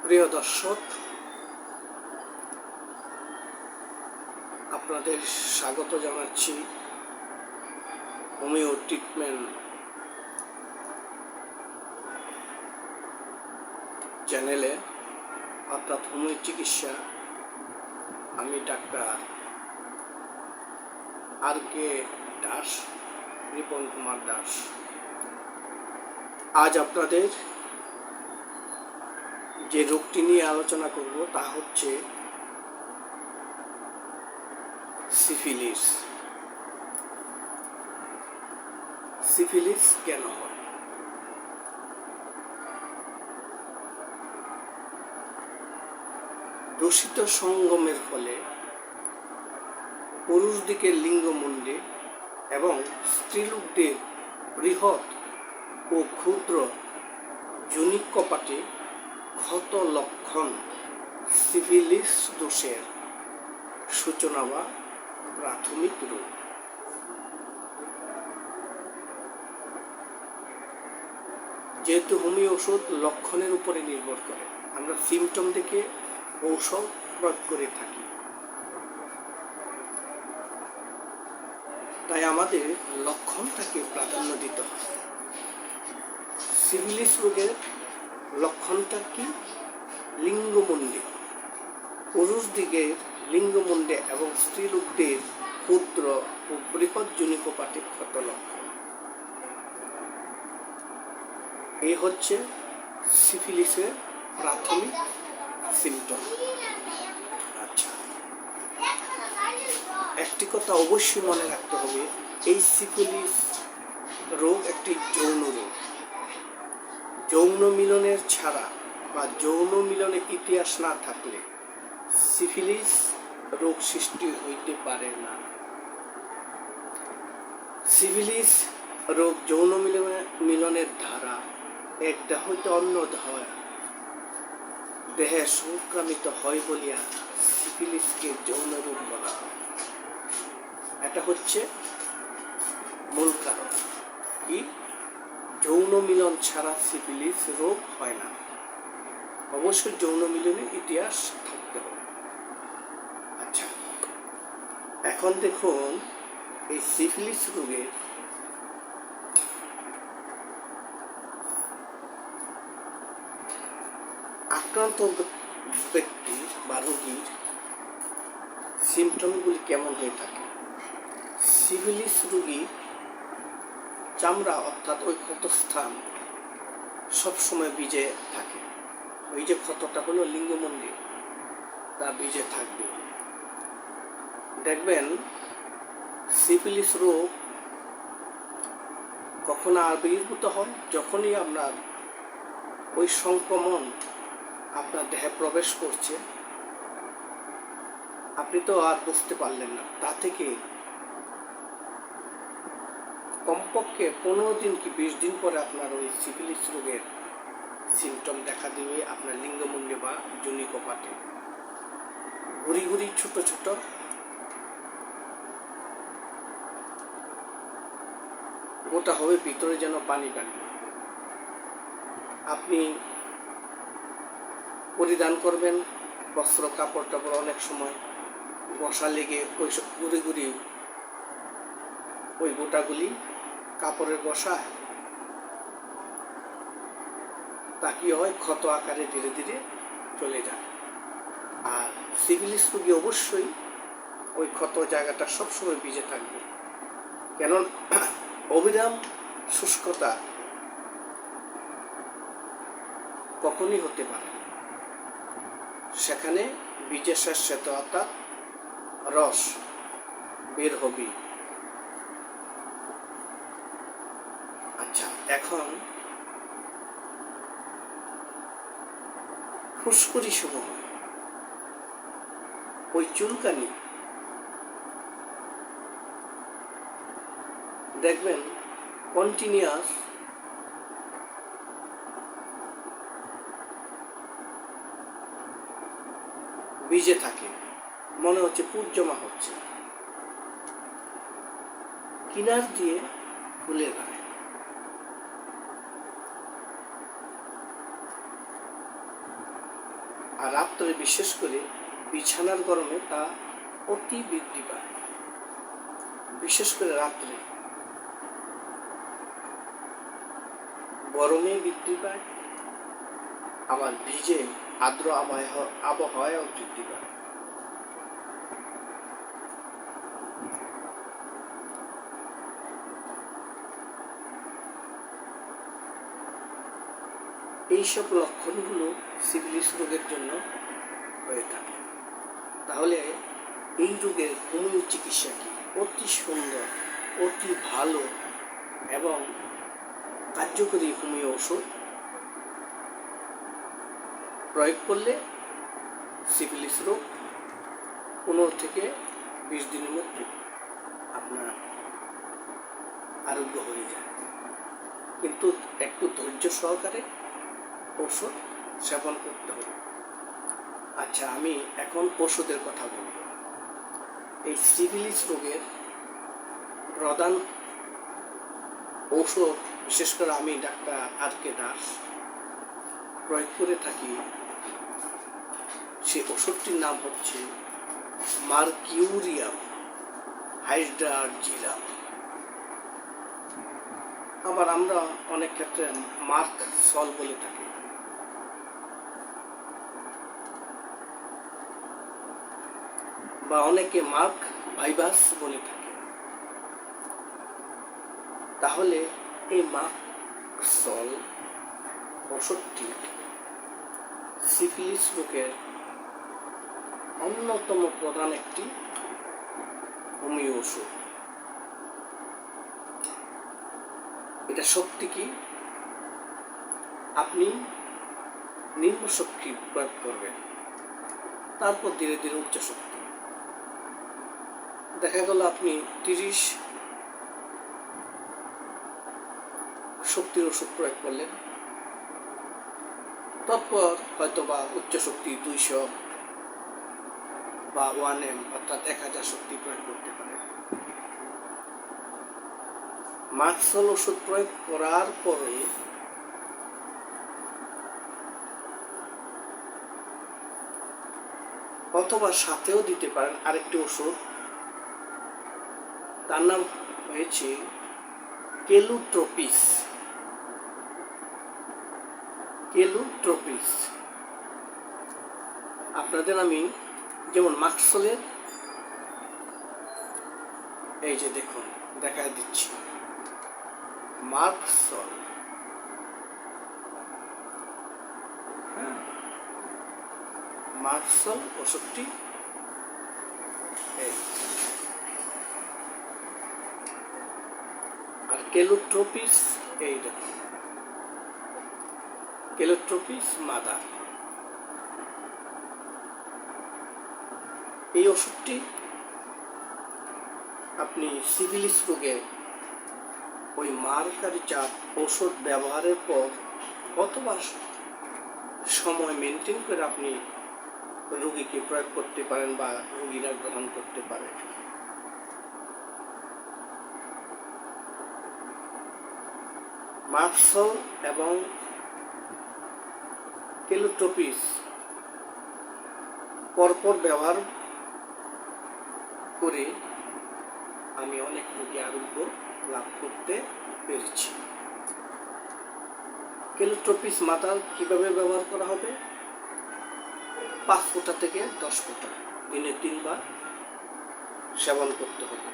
প্রিয় দর্শক, আপনাদের স্বাগত জানাচ্ছি হোমিও ট্রিটমেন্ট চ্যানেলে, অর্থাৎ হোমিও চিকিৎসা। আমি ডাক্তার আর.কে. দাস, রিপন কুমার দাস। আজ আপনাদের যে রোগটি নিয়ে আলোচনা করব তা হচ্ছে সিফিলিস। সিফিলিস কেন হয়? দূষিত সঙ্গমের ফলে পুরুষ দিকের লিঙ্গমুণ্ডে এবং স্ত্রীলোকদের বৃহৎ ও ক্ষুদ্র যোনিক কপাটে ক্ষত লক্ষণ সিফিলিস দোষের সূচনা বা প্রাথমিক রূপ। যেহেতু হোমিও ওষুধ লক্ষণের উপরে নির্ভর করে, আমরা সিমটম দেখে ঔষধ প্রয়োগ করে থাকি। তাই আমাদের লক্ষণটাকে প্রাধান্য দিতে হবে। সিফিলিস রোগের লক্ষণটা কি? লিঙ্গমুণ্ডে, পুরুষ দিকের লিঙ্গমুণ্ডে এবং স্ত্রীলোকদের ক্ষুদ্র ও বৃহৎ যোনিকপাটে ক্ষত লক্ষণ। এই হচ্ছে সিফিলিসের প্রাথমিক সিমটম। আচ্ছা, একটি কথা অবশ্যই মনে রাখতে হবে, এই সিফিলিস রোগ একটি যৌন রোগ। যৌন মিলনের ছাড়া বা যৌন মিলনের ইতিহাস না থাকলে সিফিলিস রোগ সৃষ্টি হইতে পারে না। সিফিলিস রোগ যৌন মিলনের ধারা এক দেহ হইতে অন্য দেহে সংক্রামিত হয় বলিয়া সিফিলিসকে যৌন রোগ বলা হয়। এটা হচ্ছে মূল কারণ। কি? যৌন মিলন ছাড়া সিফিলিস রোগ হয় না, অবশ্যই যৌন মিলনের ইতিহাস থাকতে হবে। আচ্ছা, এখন দেখুন, এই সিফিলিস রোগের আক্রান্ত ব্যক্তির বা রোগীর সিমটমগুলি কেমন হয়ে থাকে? সিফিলিস রোগীর চামড়া অর্থাৎ ওই ক্ষতস্থান সবসময় ভিজে থাকে। ওই যে ক্ষতটা হলো লিঙ্গমুণ্ডে, তা ভিজে থাকবে। দেখবেন সিফিলিস রোগ কখন আবির্ভূত হয়? যখনই আপনার ওই সংক্রমণ আপনার দেহে প্রবেশ করছে, আপনি তো আর বুঝতে পারলেন না। তা থেকে কমপক্ষে 15 দিন কি 20 দিন পরে আপনার ওই সিফিলিস রোগের সিমটম দেখা দিবে। আপনার লিঙ্গমুণ্ডে বা যোনিকপাটে ঘুরি ঘুরি ছোট ছোট ওটা হবে, ভিতরে যেন পানি পানি। আপনি পরিধান করবেন বস্ত্র, কাপড় টাপড়, অনেক সময় বসা লেগে ওই সব ঘুরি ঘুরি ওই গোটাগুলি কাপড়ের বসায় তা কি হয়? ক্ষত আকারে ধীরে ধীরে চলে যায়। আর সিফিলিস রোগী অবশ্যই ওই ক্ষত জায়গাটা সবসময় ভিজে থাকবে, কেন অবিরাম শুষ্কতা কখনই হতে পারে। সেখানে বীজের শেষে অর্থাৎ রস বের হবে। আচ্ছা, এখন ফুসকুড়ি সমূহ, ওই চুলকানি, দেখবেন কন্টিনিউয়াস ভিজে থাকে, মনে হচ্ছে পুজ জমা হচ্ছে, কিনার দিয়ে ফুলে যায়। আর রাত্রে বিশেষ করে বিছানার গরমে তা অতি বৃদ্ধি পায়। বিশেষ করে রাত্রে গরমে বৃদ্ধি পায়, আবার ভিজে আর্দ্র আবহাওয়াও বৃদ্ধি পায়। এইসব লক্ষণগুলো সিফিলিস রোগের জন্য হয়ে থাকে। তাহলে এই রোগের হোমিও চিকিৎসা কি? অতি সুন্দর, অতি ভালো এবং কার্যকরী হোমিও ওষুধ প্রয়োগ করলে সিফিলিস রোগ 15 থেকে 20 দিনের মধ্যে আপনার আরোগ্য হয়ে যায়। কিন্তু একটু ধৈর্য সহকারে ওষুধ সেবন করতে হবে। আচ্ছা, আমি এখন ওষুধের কথা বলব। এই সিফিলিস রোগের প্রধান ঔষধ, বিশেষ করে আমি ডাক্তার আর.কে. দাস প্রয়োগ করে থাকি, সে ওষুধটির নাম হচ্ছে মার্কিউরিয়াম হাইড্রাজিলাম। আবার আমরা অনেক ক্ষেত্রে মার্ক সল বলে থাকি। বা অনেকে মার্ক ভাইবাস বলে থাকে। তাহলে এই মার্ক সল ওষুধটি সিফিলিস রোগের অন্যতম প্রধান একটি হোমিও ওষুধ। এটা শক্তি কি? আপনি নিম্ন শক্তি প্রয়োগ করবেন, তারপর ধীরে ধীরে উচ্চ শক্তি। দেখা গেল আপনি 30 শক্তির ওষুধ প্রয়োগ করলেন, তারপর হয়তো বা উচ্চ শক্তি 200 বা 1M অর্থাৎ 1000 শক্তি প্রয়োগ করতে পারে। মার্কসল ওষুধ প্রয়োগ করার পরে অথবা সাথেও দিতে পারেন আরেকটি ওষুধ, তার নাম হয়েছে কেলুট্রোপিস। আপনাদের আমি যেমন মার্কসলের, এই যে দেখুন দেখায় দিচ্ছি, মার্কসল, মার্কসল ওষুধটি আর কেলুট্রোপিস, এই দেখুন কেলুট্রোপিস মাদার। এই ওষুধটি আপনি সিফিলিস রোগে ওই মারকারি জাত ওষুধ ব্যবহারের পর কতবার সময় মেনটেন করে আপনি রোগীকে প্রয়োগ করতে পারেন বা রোগীরা গ্রহণ করতে পারে। মার্কসল এবং কেলুট্রোপিস পরপর ব্যবহার করে আমি অনেক রোগী আরোগ্য লাভ করতে পেরেছি। কেলুট্রোপিস মাদার কিভাবে ব্যবহার করা হবে? 5 ফোঁটা থেকে 10 ফোঁটা দিনে 3 বার সেবন করতে হবে।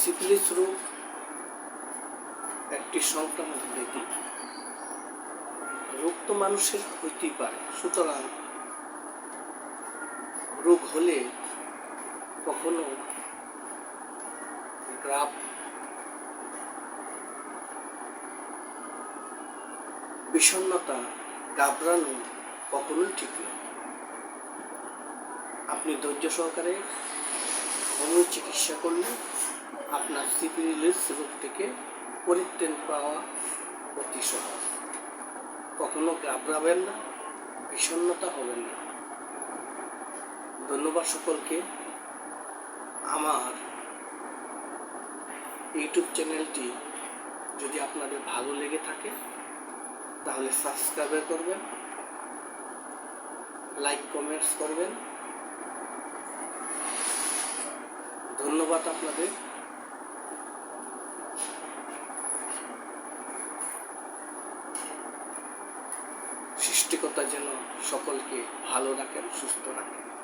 সিফিলিস রোগ একটি সংক্রামক ব্যাধি। রোগ তো মানুষের হইতেই পারে, সুতরাং রোগ হলে কখনো গ্রাফ বিষণ্ণতা, ঘাবড়ানো কখনোই ঠিক নয়। আপনি ধৈর্য সহকারে হোমিও চিকিৎসা করলে আপনার সিফিলিস রোগ থেকে পরিত্রাণ পাওয়া অতি সহজ। কখনো ঘাবড়াবেন না, বিষণ্ণতা হবেন না। ধন্যবাদ সকলকে। আমার ইউটিউব চ্যানেলটি যদি আপনাদের ভালো লেগে থাকে তাহলে সাবস্ক্রাইব করবেন, লাইক কমেন্টস করবেন। ধন্যবাদ আপনাদের। সৃষ্টিকর্তা যেন সকলকে ভালো রাখেন, সুস্থ রাখেন।